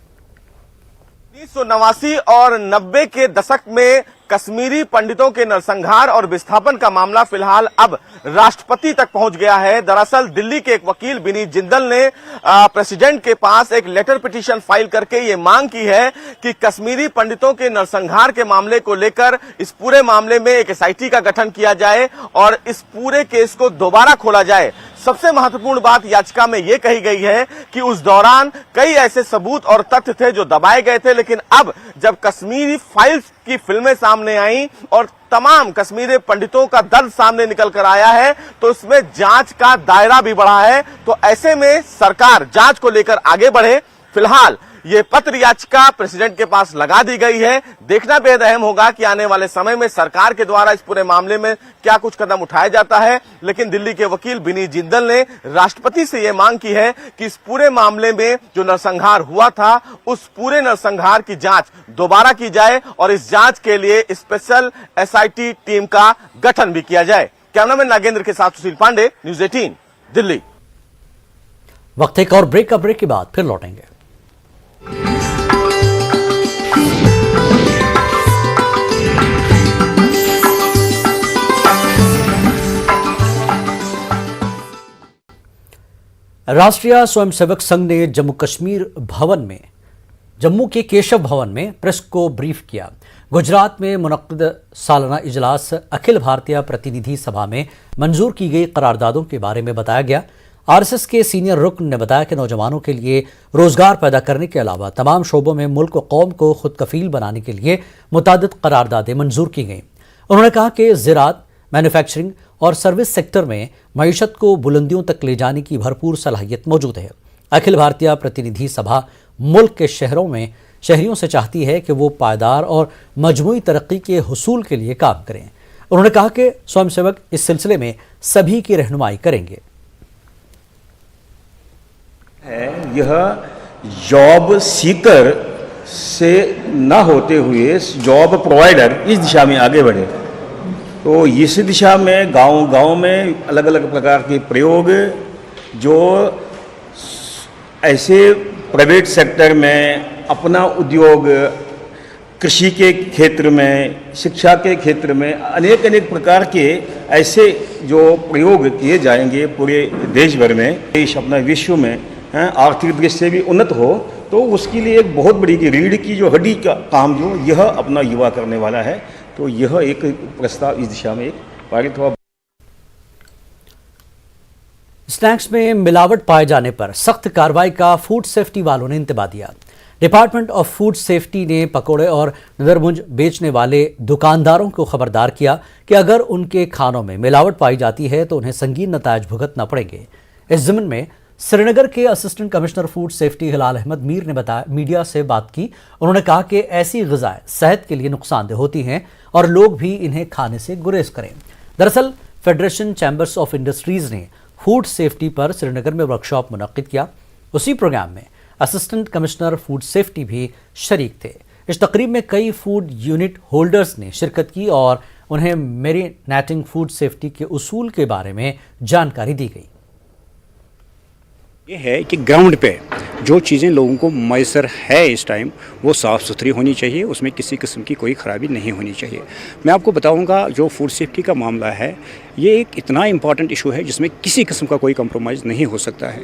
S20: 1989 और 90 के दशक में कश्मीरी पंडितों के नरसंहार और विस्थापन का मामला फिलहाल अब राष्ट्रपति तक पहुंच गया है। दरअसल दिल्ली के एक वकील विनीत जिंदल ने प्रेसिडेंट के पास एक लेटर पिटीशन फाइल करके ये मांग की है कि कश्मीरी पंडितों के नरसंहार के मामले को लेकर इस पूरे मामले में एक SIT का गठन किया जाए और इस पूरे केस को दोबारा खोला जाए। सबसे महत्वपूर्ण बात याचिका में यह कही गई है कि उस दौरान कई ऐसे सबूत और तथ्य थे जो दबाए गए थे, लेकिन अब जब कश्मीरी फाइल्स की फिल्में सामने आई और तमाम कश्मीरी पंडितों का दर्द सामने निकल कर आया है, तो इसमें जांच का दायरा भी बढ़ा है। तो ऐसे में सरकार जांच को लेकर आगे बढ़े। फिलहाल ये पत्र याचिका प्रेसिडेंट के पास लगा दी गई है। देखना बेहद अहम होगा कि आने वाले समय में सरकार के द्वारा इस पूरे मामले में क्या कुछ कदम उठाया जाता है। लेकिन दिल्ली के वकील विनीत जिंदल ने राष्ट्रपति से यह मांग की है कि इस पूरे मामले में जो नरसंहार हुआ था, उस पूरे नरसंहार की जांच दोबारा की जाए और इस जांच के लिए स्पेशल SIT टीम का गठन भी किया जाए। कैमरामैन नागेंद्र के साथ सुशील पांडे, न्यूज़ 18 दिल्ली।
S1: वक्त एक और ब्रेक के बाद फिर लौटेंगे। राष्ट्रीय स्वयंसेवक संघ ने जम्मू के केशव भवन में प्रेस को ब्रीफ किया। गुजरात में मुनक्किद सालाना इजलास अखिल भारतीय प्रतिनिधि सभा में मंजूर की गई करारदादों के बारे में बताया गया। आरएसएस के सीनियर रुकन ने बताया कि नौजवानों के लिए रोजगार पैदा करने के अलावा तमाम शोबों में मुल्क व कौम को खुद कफील बनाने के लिए मुतादिद करारदादें मंजूर की गईं। उन्होंने कहा कि ज़राअत, मैन्युफैक्चरिंग और सर्विस सेक्टर में मईशत को बुलंदियों तक ले जाने की भरपूर सलाहियत मौजूद है। अखिल भारतीय प्रतिनिधि सभा मुल्क के शहरियों से चाहती है कि वो पायदार और मजमूई तरक्की के हुसूल के लिए काम करें। उन्होंने कहा कि स्वयंसेवक इस सिलसिले में सभी की रहनुमाई करेंगे।
S21: यह जॉब सीकर से न होते हुए जॉब प्रोवाइडर इस दिशा में आगे बढ़े। तो इस दिशा में गांव में अलग अलग प्रकार के प्रयोग जो ऐसे प्राइवेट सेक्टर में अपना उद्योग, कृषि के क्षेत्र में, शिक्षा के क्षेत्र में अनेक प्रकार के ऐसे जो प्रयोग किए जाएंगे पूरे देश भर में, देश अपना विश्व में आर्थिक दृष्टि से भी उन्नत हो, तो उसके लिए एक बहुत बड़ी रीढ़ की जो हड्डी का काम जो यह अपना युवा करने वाला है। तो यह एक प्रस्ताव इस दिशा में एक पारित हुआ।
S1: स्नैक्स में मिलावट पाए जाने पर सख्त कार्रवाई का फूड सेफ्टी वालों ने इंतबाह दिया। डिपार्टमेंट ऑफ फूड सेफ्टी ने पकोड़े और नदरमुंज बेचने वाले दुकानदारों को खबरदार किया कि अगर उनके खानों में मिलावट पाई जाती है तो उन्हें संगीन नतायज भुगतना पड़ेंगे। इस ज़िम्न में श्रीनगर के असिस्टेंट कमिश्नर फूड सेफ्टी हिलाल अहमद मीर ने बताया, मीडिया से बात की। उन्होंने कहा कि ऐसी ग़िज़ाएं सेहत के लिए नुकसानदेह होती हैं और लोग भी इन्हें खाने से गुरेज करें। दरअसल फेडरेशन चैम्बर्स ऑफ इंडस्ट्रीज़ ने फूड सेफ्टी पर श्रीनगर में वर्कशॉप मुनक्किद किया। उसी प्रोग्राम में असिस्टेंट कमिश्नर फूड सेफ्टी भी शरीक थे। इस तकरीब में कई फूड यूनिट होल्डर्स ने शिरकत की और उन्हें मेरीनेटिंग फूड सेफ्टी के उसूल के बारे में जानकारी दी गई।
S22: ये है कि ग्राउंड पे जो चीज़ें लोगों को मैसर है इस टाइम वो साफ़ सुथरी होनी चाहिए, उसमें किसी किस्म की कोई ख़राबी नहीं होनी चाहिए। मैं आपको बताऊंगा जो फूड सेफ्टी का मामला है ये एक इतना इम्पॉर्टेंट इशू है जिसमें किसी किस्म का कोई कंप्रोमाइज़ नहीं हो सकता है।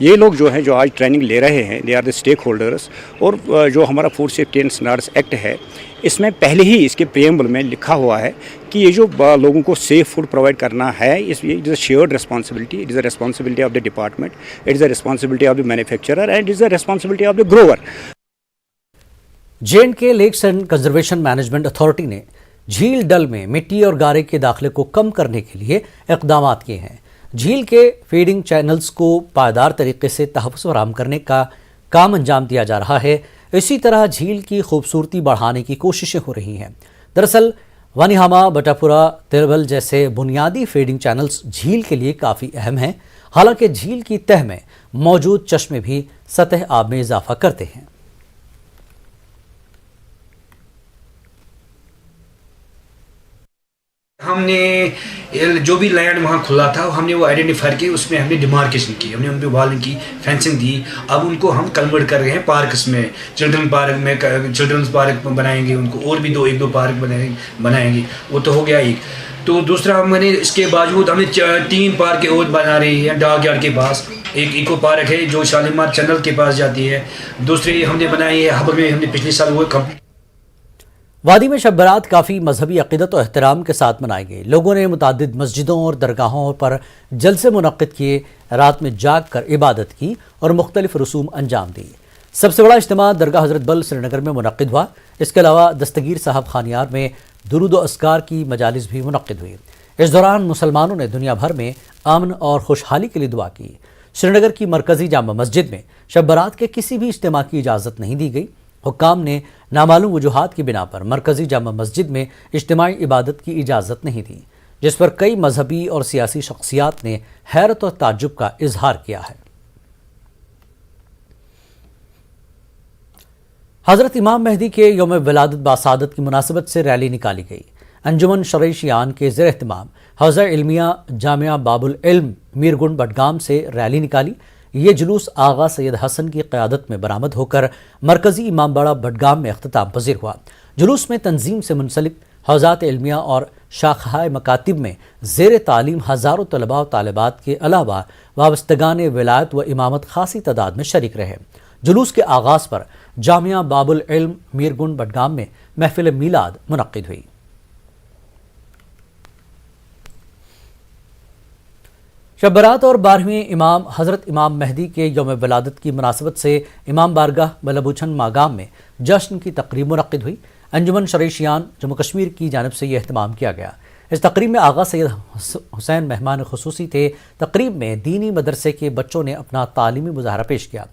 S22: ये लोग जो है जो आज ट्रेनिंग ले रहे हैं they are the stake holders. और जो हमारा food safety and standards act है इसमें पहले ही इसके प्रीएम्बल में लिखा हुआ है कि ये जो लोगों को सेफ फूड प्रोवाइड करना है it is a shared responsibility. It is a responsibility of the department, it is a responsibility of the manufacturer and it is a responsibility of the grower.
S1: J and K lakes and conservation management authority ने झील डल में मिट्टी और गारे के दाखिले को कम करने के लिए इक़दाम किए हैं। झील के फीडिंग चैनल्स को पायदार तरीके से तहफ़्फ़ुज़ फराहम करने का काम अंजाम दिया जा रहा है। इसी तरह झील की खूबसूरती बढ़ाने की कोशिशें हो रही हैं। दरअसल वनिहामा, बटापुरा, तिरबल जैसे बुनियादी फीडिंग चैनल्स झील के लिए काफ़ी अहम हैं। हालांकि झील की तह में मौजूद चश्मे भी सतह आब में इजाफा करते हैं।
S23: हमने जो भी लैंड वहाँ खुला था हमने वो आइडेंटिफाई की, उसमें हमने डिमार्केशन की, हमने उन पर वाल की फेंसिंग दी। अब उनको हम कन्वर्ट कर रहे हैं पार्क्स में, चिल्ड्रंस पार्क में बनाएंगे उनको, और भी एक दो पार्क बनाएंगे। वो तो हो गया एक। तो दूसरा हमने इसके बावजूद हमें 3 पार्क और बना रही है डाक यार्ड के पास। एक इको पार्क है जो शालीमार चैनल के पास जाती है, दूसरी हमने बनाई है हबर में, हमने पिछले साल वो कंप्लीट।
S1: वादी में शब बरात काफ़ी मजहबी अक़ीदत और एहतराम के साथ मनाई गई। लोगों ने मुतादिद मस्जिदों और दरगाहों पर जलसे मुनक्किद किए, रात में जाग कर इबादत की और मुख्तलिफ रसूम अंजाम दी। सबसे बड़ा इज्तिमा दरगाह हज़रत बल श्रीनगर में मुनक्किद हुआ। इसके अलावा दस्तगीर साहब खानियार में दुरूद व अस्कार की मजालिस भी मुनक्किद हुई। इस दौरान मुसलमानों ने दुनिया भर में अमन और खुशहाली के लिए दुआ की। श्रीनगर की मरकज़ी जामा मस्जिद में शब बरात के किसी भी इज्तिमा की इजाज़त नहीं दी गई। हुक्काम ने नामालूम वजूहात की बिना पर मरकज़ी जामा मस्जिद में इज्तिमाई इबादत की इजाज़त नहीं दी, जिस पर कई मजहबी और सियासी शख्सियात ने हैरत और ताज्जुब का इजहार किया है। हज़रत इमाम मेहदी के यौम विलादत बासादत की मुनासबत से रैली निकाली गई। अंजुमन शरई शियान के ज़ेर एहतमाम हौज़ा इल्मिया जामिया बाबुल इल्म मीरगुंड बडगाम से रैली निकाली। ये जुलूस आगा सैयद हसन की क़यादत में बरामद होकर मरकज़ी इमामबाड़ा बडगाम में अख्तिताम पजीर हुआ। जुलूस में तंजीम से मुंसलिक हौज़ात इल्मिया और شاخہائے مکاتب میں زیر تعلیم ہزاروں طلباء و طالبات کے علاوہ وابستگان ولایت و امامت خاصی تعداد میں شریک رہے۔ جلوس کے آغاز پر جامعہ باب العلم میرگن بڈگام میں محفل میلاد منعقد ہوئی۔ شب برات اور 12ویں امام حضرت امام مہدی کے یوم ولادت کی مناسبت سے امام بارگاہ بلبوچھن ماگام میں جشن کی تقریب منعقد ہوئی۔ انجمن شرعیہ جموں کشمیر کی جانب سے یہ اہتمام کیا گیا۔ اس تقریب میں آغا سید حسین مہمان خصوصی تھے۔ تقریب میں دینی مدرسے کے بچوں نے اپنا تعلیمی مظاہرہ پیش کیا۔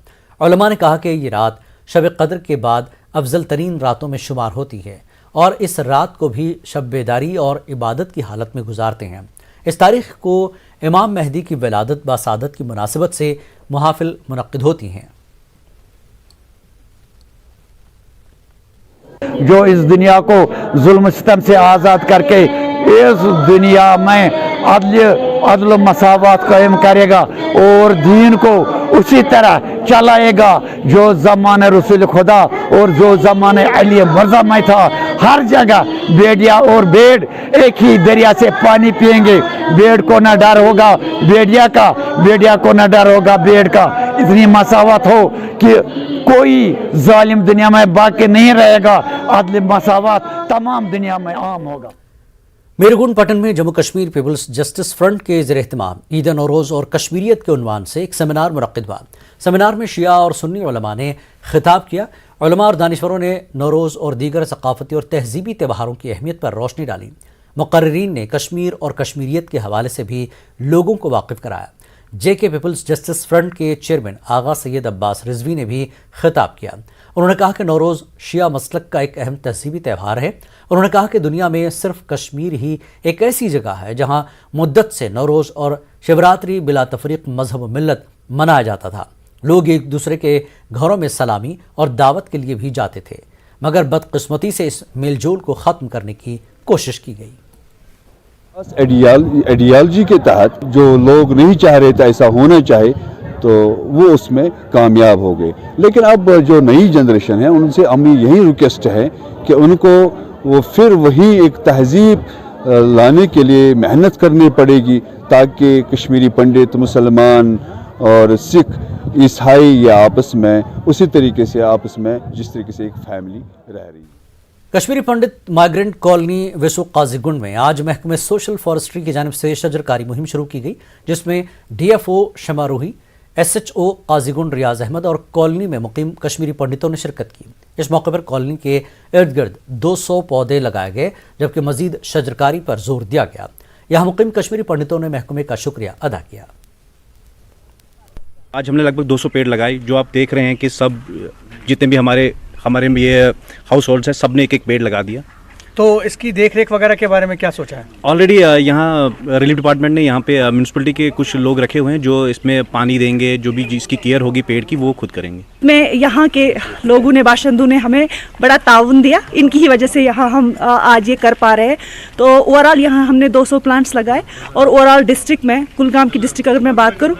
S1: علماء نے کہا کہ یہ رات شب قدر کے بعد افضل ترین راتوں میں شمار ہوتی ہے اور اس رات کو بھی شب بیداری اور عبادت کی حالت میں گزارتے ہیں۔ اس تاریخ کو امام مہدی کی ولادت باسعادت کی مناسبت سے محافل منعقد ہوتی ہیں۔
S2: جو اس دنیا کو ظلم ستم سے آزاد کر کے اس دنیا میں عدل و مساوات قائم کرے گا اور دین کو اسی طرح چلائے گا جو زمانہ رسول خدا اور جو زمانہ علی مرزا میں تھا۔ ہر جگہ بیڑیا اور بھیڑ ایک ہی دریا سے پانی پئیں گے۔ بھیڑ کو نہ ڈر ہوگا بیڑیا کا، بیڑیا کو نہ ڈر ہوگا بھیڑ کا۔ اتنی مساوات ہو کہ کوئی ظالم دنیا میں باقی نہیں رہے گا، عدل مساوات تمام دنیا میں عام ہوگا۔
S1: میرگن پٹن میں Jammu Kashmir peoples justice front کے زیر اہتمام عید نوروز اور کشمیریت کے عنوان سے ایک سیمینار منعقد ہوا۔ سیمینار میں شیعہ اور سنی علماء نے خطاب کیا۔ علماء اور دانشوروں نے نوروز اور دیگر ثقافتی اور تہذیبی تہواروں کی اہمیت پر روشنی ڈالی۔ مقررین نے کشمیر اور کشمیریت کے حوالے سے بھی لوگوں کو واقف کرایا۔ جے کے پیپلز جسٹس فرنٹ کے چیئرمین آغا سید عباس رضوی نے بھی خطاب کیا۔ انہوں نے کہا کہ نوروز شیعہ مسلک کا ایک اہم تہذیبی تہوار ہے۔ انہوں نے کہا کہ دنیا میں صرف کشمیر ہی ایک ایسی جگہ ہے جہاں مدت سے نوروز اور شیوراتری بلا تفریق مذہب و ملت منایا جاتا تھا۔ لوگ ایک دوسرے کے گھروں میں سلامی اور دعوت کے لیے بھی جاتے تھے، مگر بدقسمتی سے اس میل جول کو ختم کرنے کی کوشش کی گئی۔
S3: ایڈیالوجی کے تحت جو لوگ نہیں چاہ رہے تھے ایسا ہونا چاہے تو وہ اس میں کامیاب ہو گئے، لیکن اب جو نئی جنریشن ہے ان سے ہمیں یہی ریکویسٹ ہے کہ ان کو وہ پھر وہی ایک تہذیب لانے کے لیے محنت کرنی پڑے گی تاکہ کشمیری پنڈت، مسلمان اور سکھ، عیسائی یا آپس میں اسی طریقے سے آپس میں جس طریقے سے ایک فیملی رہ رہی ہے۔
S1: کشمیری پنڈت مائیگرنٹ کالونی ویسو قاضی گنڈ میں آج محکمہ سوشل فارسٹری کی جانب سے شجرکاری مہم شروع کی گئی، جس میں ڈی ایف او شمع روحی، ایس ایچ او قاضی گنڈ ریاض احمد اور کالونی میں مقیم کشمیری پنڈتوں نے شرکت کی۔ اس موقع پر کالونی کے ارد گرد 200 پودے لگائے گئے، جبکہ مزید شجرکاری پر زور دیا گیا۔ یہاں مقیم کشمیری پنڈتوں نے محکمے کا شکریہ ادا کیا۔
S4: آج ہم نے لگ بھگ 200 پیڑ لگائے، جو آپ دیکھ رہے ہیں کہ سب جتنے بھی ہمارے یہ ہاؤس ہولڈس ہیں سب نے ایک ایک پیڑ لگا دیا۔
S18: تو اس کی دیکھ ریکھ وغیرہ کے بارے میں کیا سوچا ہے؟
S4: آلریڈی یہاں ریلیف ڈپارٹمنٹ نے یہاں پہ میونسپلٹی کے کچھ لوگ رکھے ہوئے ہیں جو اس میں پانی دیں گے، جو بھی اس کی کیئر ہوگی پیڑ کی وہ خود کریں گے۔
S24: میں یہاں کے لوگوں نے، باشندوں نے ہمیں بڑا تعاون دیا، ان کی ہی وجہ سے یہاں ہم آج یہ کر پا رہے ہیں۔ تو اوور آل یہاں ہم نے 200 پلانٹس لگائے اور اوور آل ڈسٹرکٹ میں، کلگام کی ڈسٹرکٹ اگر میں بات کروں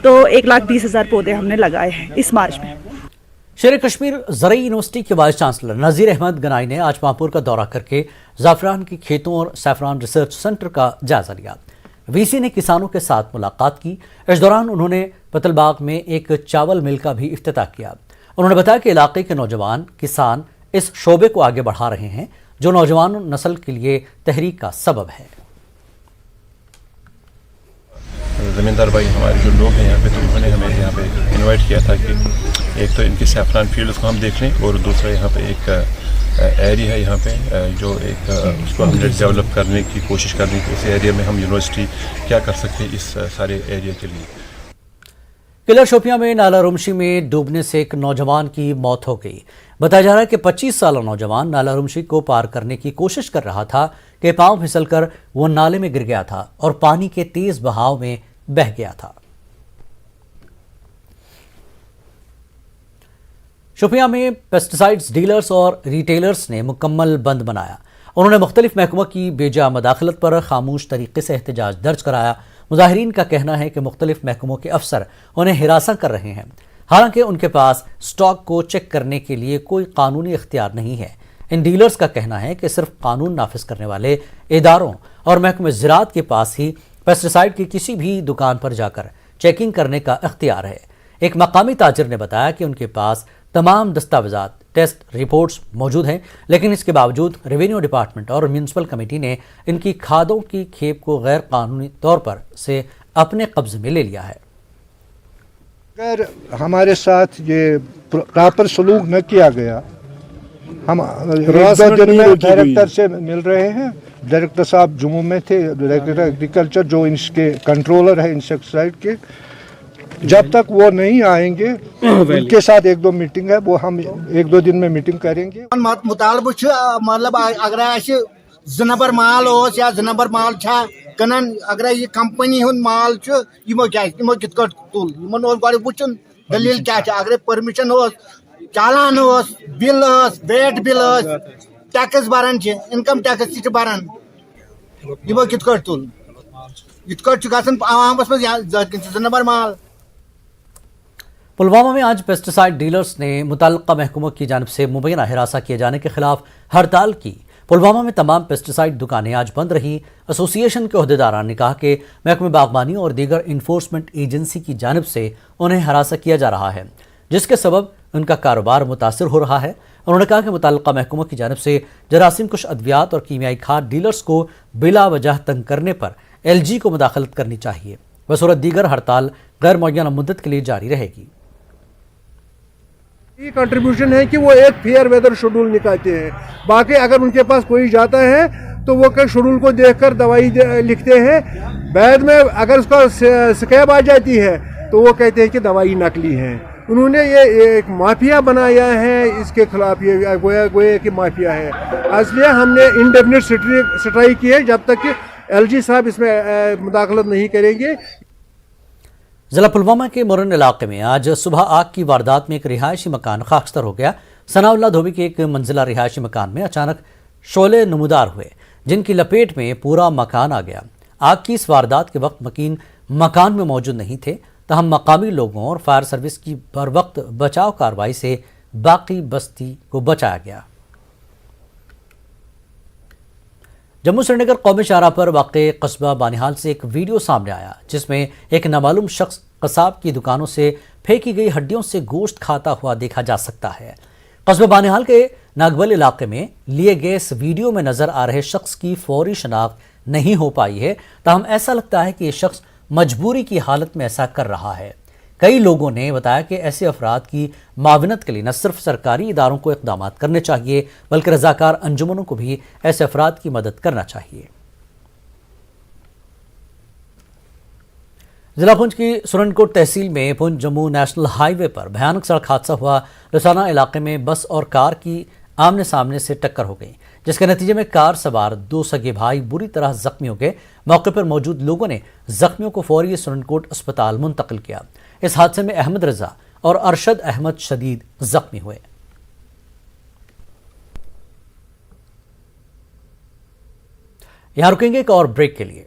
S24: تو 1,20,000 پودے ہم نے لگائے ہیں اس مارچ میں۔
S1: شیر کشمیر زرعی یونیورسٹی کے وائس چانسلر نذیر احمد گنائی نے آج پامپور کا دورہ کر کے زعفران کی کھیتوں اور سیفران ریسرچ سینٹر کا جائزہ لیا۔ وی سی نے کسانوں کے ساتھ ملاقات کی۔ اس دوران انہوں نے پتل باغ میں ایک چاول مل کا بھی افتتاح کیا۔ انہوں نے بتایا کہ علاقے کے نوجوان کسان اس شعبے کو آگے بڑھا رہے ہیں، جو نوجوان نسل کے لیے تحریک کا سبب ہے۔
S25: زمیندار بھائی ہمارے جو لوگ ہیں یہاں پہ، تو انہوں نے ہمیں یہاں پہ انوائٹ کیا تھا کہ ایک تو ان کی سیفران فیلڈز کو ہم دیکھ لیں، اور دوسرا یہاں پہ ایک ایریا ہے یہاں پہ جو ایک اس کو ہم نے ڈیولپ کرنے کی کوشش کر رہی تھی۔ اس ایریا میں ہم یونیورسٹی کیا کر سکتے ہیں اس سارے ایریا کے لیے۔
S1: قلعہ شوپیاں میں نالہ رمشی میں ڈوبنے سے ایک نوجوان کی موت ہو گئی۔ بتایا جا رہا ہے کہ 25 سالہ نوجوان نالہ رمشی کو پار کرنے کی کوشش کر رہا تھا کہ پاؤں پھسل کر وہ نالے میں گر گیا تھا اور پانی کے تیز بہاؤ میں بہہ گیا تھا۔ شوپیاں میں پیسٹیسائڈز ڈیلرز اور ریٹیلرز نے مکمل بند بنایا۔ انہوں نے مختلف محکموں کی بے جا مداخلت پر خاموش طریقے سے احتجاج درج کرایا۔ مظاہرین کا کہنا ہے کہ مختلف محکموں کے افسر انہیں ہراساں کر رہے ہیں، حالانکہ ان کے پاس سٹاک کو چیک کرنے کے لیے کوئی قانونی اختیار نہیں ہے۔ इन डीलर्स का कहना है कि सिर्फ कानून नाफिज करने वाले इदारों और महकमे ज़राअत के पास ही पेस्टिसाइड की किसी भी दुकान पर जाकर चेकिंग करने का इख्तियार है। एक मकामी ताजिर ने बताया कि उनके पास तमाम दस्तावेजात, टेस्ट रिपोर्ट्स मौजूद हैं, लेकिन इसके बावजूद रेवेन्यू डिपार्टमेंट और म्यूनसिपल कमेटी ने इनकी खादों की खेप को गैर कानूनी तौर पर से अपने कब्जे में ले लिया है।
S5: अगर हमारे साथ ये प्रॉपर सलूक न किया गया, हम एक दो दिन में डायरेक्टर से मिल रहे हैं। डायरेक्टर साहब जम्मू में थे, डायरेक्टर एग्रीकल्चर जो इनके कंट्रोलर है इंसेक्टिसाइड के, जब तक वो नहीं आएंगे उनके साथ एक दो मीटिंग है, वो हम एक दो दिन में मीटिंग करेंगे।
S6: मुतालबा मतलब अगर 2 नंबर माल या 2 नंबर माल कनान, अगर यह कंपनी हुन माल यमो कित तुल गोड़ वुचन दलील क्या, अगर परमिशन चालान बिल वेट बिल टैक्स बरान, इनकम टैक्स तक बरान, यमो कित तुल इत आवामस में 2 नंबर माल।
S1: पुलवामा में आज पेस्टिसाइड डीलर्स ने मुतल्लिका महकमों की जानिब से मुबैना हिरासा किए जाने के खिलाफ हड़ताल की। पुलवामा में तमाम पेस्टिसाइड दुकानें आज बंद रहीं। एसोसिएशन के अहदेदारान ने कहा कि महकमे बागबानी और दीगर इन्फोर्समेंट एजेंसी की जानिब से उन्हें हरासा किया जा रहा है, जिसके सबब उनका कारोबार मुतासर हो रहा है। उन्होंने कहा कि मुतल्लिका महकमों की जानिब से जरासीम कुश अद्वियात और कीमियाई खाद डीलर्स को बिला वजह तंग करने पर LG को मुदाखलत करनी चाहिए। बसूरत दीगर हड़ताल गैर मुअय्यना मुद्दत के लिए जारी रहेगी।
S7: ये कंट्रीब्यूशन है कि वो एक फेयर वेदर शेड्यूल निकालते हैं। बाकी अगर उनके पास कोई जाता है तो वो कई शेड्यूल को देखकर दवाई लिखते हैं, बाद में अगर उसका शिकायत आ जाती है तो वो कहते हैं कि दवाई नकली है। उन्होंने ये एक माफिया बनाया है, इसके खिलाफ ये गोया कि माफिया है। इसलिए हमने इंडेफिनिट स्ट्राइक की है जब तक कि LG साहब इसमें मुदाखलत नहीं करेंगे।
S1: जिला पुलवामा के मुरन इलाके में आज सुबह आग की वारदात में एक रिहायशी मकान खाकस्तर हो गया। सनाउल्लाह धोबी के एक मंजिला रिहायशी मकान में अचानक शोले नमूदार हुए, जिनकी लपेट में पूरा मकान आ गया। आग की इस वारदात के वक्त मकान में मौजूद नहीं थे, तहम मकामी लोगों और फायर सर्विस की बर वक्त बचाव कार्रवाई से बाकी बस्ती को बचाया गया। जम्मू श्रीनगर कौमी शाहराह पर वाक़े कस्बा बानिहाल से एक वीडियो सामने आया, जिसमें एक नामालूम शख्स कसाब की दुकानों से फेंकी गई हड्डियों से गोश्त खाता हुआ देखा जा सकता है। कस्बा बानिहाल के नागबल इलाके में लिए गए इस वीडियो में नजर आ रहे शख्स की फौरी शनाख्त नहीं हो पाई है, ताहम ऐसा लगता है कि ये शख्स मजबूरी की हालत में ऐसा कर रहा है। कई लोगों ने बताया कि ऐसे अफराद की माविनत के लिए न सिर्फ सरकारी इदारों को इक़दाम करने चाहिए, बल्कि रज़ाकार अंजुमनों को भी ऐसे अफराद की मदद करना चाहिए। जिला पुंछ की सुरनकोट तहसील में पुंछ जम्मू नेशनल हाईवे पर भयानक सड़क हादसा हुआ। लसाना इलाके में बस और कार की आमने सामने से टक्कर हो गई, जिसके नतीजे में कार सवार 2 सगे भाई बुरी तरह जख्मी हो गए। मौके पर मौजूद लोगों ने जख्मियों को फौरी सुरनकोट अस्पताल मुंतकिल किया। इस हादसे में अहमद रजा और अरशद अहमद शदीद जख्मी हुए। यहां रुकेंगे एक और ब्रेक के लिए।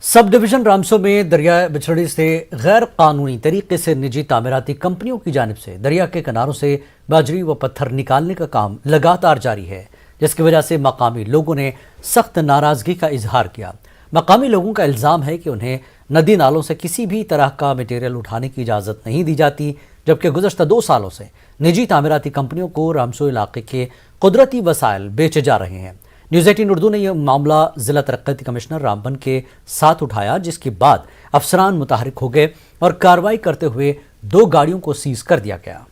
S1: सब डिवीजन रामसो में दरिया बिछड़ी से गैर कानूनी तरीके से निजी तामीराती कंपनियों की जानिब से दरिया के किनारों से बाजरी व पत्थर निकालने का काम लगातार जारी है, जिसकी वजह से मकामी लोगों ने सख्त नाराजगी का इजहार किया। मकामी लोगों का इल्ज़ाम है कि उन्हें नदी नालों से किसी भी तरह का मटेरियल उठाने की इजाज़त नहीं दी जाती, जबकि गुज़श्ता 2 सालों से निजी तामीराती कंपनियों को रामसो इलाके के कुदरती वसाइल बेचे जा रहे हैं। न्यूज़ 18 उर्दू ने यह मामला ज़िला तरक्की कमिश्नर रामबन के साथ उठाया, जिसके बाद अफसरान मुतहरिक हो गए और कार्रवाई करते हुए 2 गाड़ियों को सीज कर दिया गया।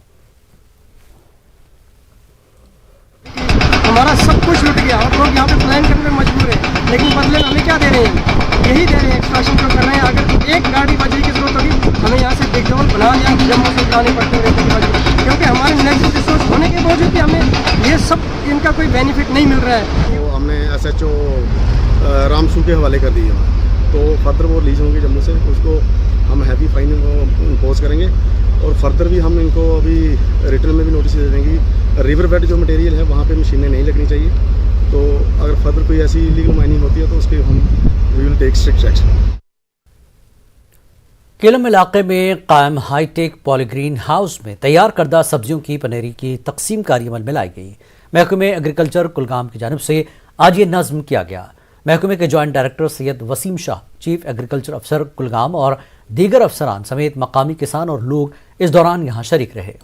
S8: हमारा सब कुछ लुट गया और लोग यहाँ पे प्लान करने में मजबूर है, लेकिन बदले हमें क्या दे रहे हैं? यही दे रहे हैं, एक्सट्रैक्शन जो कर रहे हैं। अगर एक गाड़ी बजरी की जरूरत होगी, हमें यहाँ से बिगडोल बना या जम्मू से लाने पड़ते रहते, क्योंकि हमारे नेचुरल रिसोर्स होने के बावजूद भी हमें ये सब इनका कोई बेनिफिट नहीं मिल रहा है।
S10: वो हमने SHO रामसू के हवाले कर दिए, तो फर्दर वो रिलीज होंगे जम्मू से, उसको हम हैवी फाइन इम्पोज करेंगे और फर्दर भी हम इनको अभी रिटर्न में भी नोटिस दे देंगे। रिवर बेड जो मटेरियल है वहाँ पे मशीनें नहीं लगनी चाहिए तो अगर फर्दर कोई ऐसी इलीगल माइनिंग होती है तो उसके हम we will take strict action.
S1: Kellam इलाके में कायम हाईटेक पॉलीग्रीन हाउस में तैयार करदा सब्जियों की पनेरी की तकसीम कारी अमल में लाई गई। महकमे एग्रीकल्चर कुलगाम की जानिब से आज ये नज़्म किया गया। महकमे के joint director Syed Waseem Shah, chief agriculture अफसर कुलगाम और दीगर अफसरान समेत मकामी किसान और लोग इस दौरान यहाँ शरीक रहे।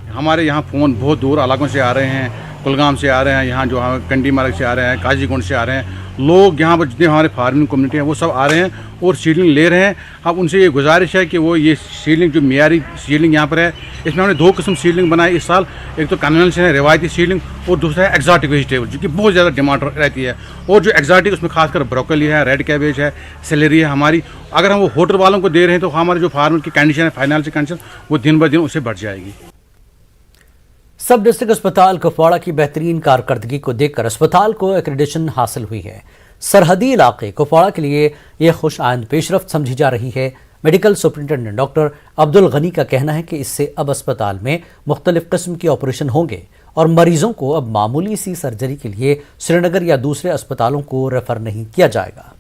S9: हमारे यहाँ फ़ोन बहुत दूर इलाकों से आ रहे हैं, कुलगाम से आ रहे हैं, यहाँ जो कंडी मार्ग से आ रहे हैं, काजीगुंड से आ रहे हैं लोग, यहाँ पर जितने हमारे फार्मिंग कम्युनिटी हैं वो सब आ रहे हैं और सीडलिंग ले रहे हैं। अब उनसे ये गुजारिश है कि वो ये सीडलिंग जो मियारी सीडलिंग यहाँ पर है, इसमें हमने 2 किस्म सीडलिंग बनाई इस साल। एक तो कन्वेंशनल है रिवायती सीडलिंग और दूसरा है एक्जॉटिक वेजिटेबल, जो कि बहुत ज़्यादा डिमांड रहती है। और जो एक्जॉटिक उसमें खासकर ब्रोकली है, रेड कैबेज है, सेलेरी है हमारी। अगर हम वो होटल वालों को दे रहे हैं तो हमारे जो फार्मर की कंडीशन है, फाइनेंशियल कंडीशन, वो दिन ब दिन उससे बढ़ जाएगी।
S1: सब डिस्ट्रिक्ट अस्पताल कुपवाड़ा की बेहतरीन कारकर्दगी को देखकर अस्पताल को एक्रेडिटेशन हासिल हुई है। सरहदी इलाके कुपवाड़ा के लिए यह खुश आइंद पेशरफ्त समझी जा रही है। Medical superintendent doctor Abdul Gani का कहना है कि इससे अब अस्पताल में मुख्तलिफ किस्म के ऑपरेशन होंगे और मरीजों को अब मामूली सी सर्जरी के लिए श्रीनगर या दूसरे अस्पतालों को रेफर नहीं किया जाएगा।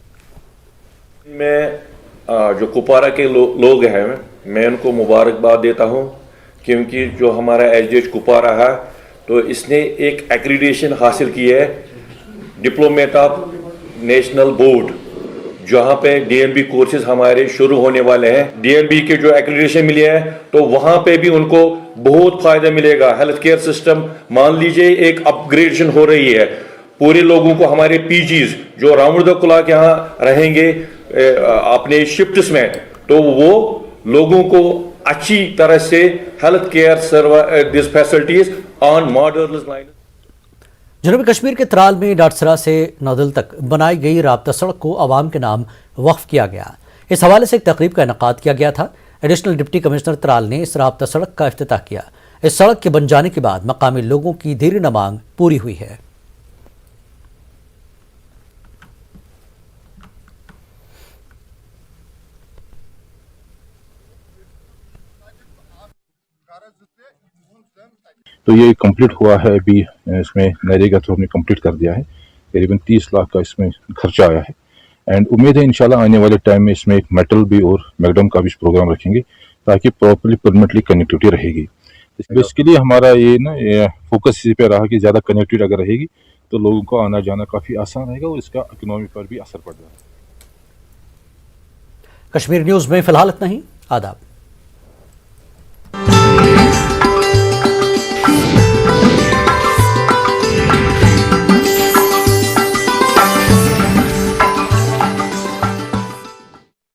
S12: मैं जो कुपवाड़ा के लोग हैं मैं उनको मुबारकबाद देता हूँ, क्योंकि जो हमारा एचडीएच कुपवाड़ा है तो इसने एक एक्रीडिटेशन हासिल की है डिप्लोमेट ऑफ नेशनल बोर्ड, जहाँ पे डीएनबी कोर्सेज हमारे शुरू होने वाले हैं। डीएनबी के जो एक्रीडिटेशन मिली है तो वहाँ पे भी उनको बहुत फ़ायदा मिलेगा। हेल्थ केयर सिस्टम मान लीजिए एक अपग्रेडेशन हो रही है, पूरे लोगों को हमारे पीजीज जो राउंड द क्लॉक यहाँ रहेंगे अपने शिफ्ट्स में, तो वो लोगों को अच्छी तरह से health care this facilities on modern line.
S1: जनूबी कश्मीर के त्राल में डाटसरा से नौदल तक बनाई गई राब्ता सड़क को अवाम के नाम वक्फ किया गया। इस हवाले से एक तकरीब का इनेकाद किया गया था। एडिशनल डिप्टी कमिश्नर त्राल ने इस राब्ता सड़क का इफ्तिताह किया। इस सड़क के बन जाने के बाद मकामी लोगों की देरीन मांग पूरी हुई है।
S25: तो ये कंप्लीट हुआ है अभी, इसमें नरेगा थ्रू हमने कंप्लीट कर दिया है। करीबन 30 लाख का इसमें खर्चा आया है एंड उम्मीद है इंशाल्लाह आने वाले टाइम में इसमें एक मेटल भी और मैगडम का भी प्रोग्राम रखेंगे ताकि प्रॉपर्ली परमानेंटली कनेक्टिविटी रहेगी। बेसिकली हमारा ये फोकस इसी पे रहा कि ज़्यादा कनेक्टिविटी अगर रहेगी तो लोगों को आना जाना काफ़ी आसान रहेगा और इसका इकोनॉमी पर भी असर पड़ रहा है।
S1: कश्मीर न्यूज़ में फिलहाल इतना ही। आदाब।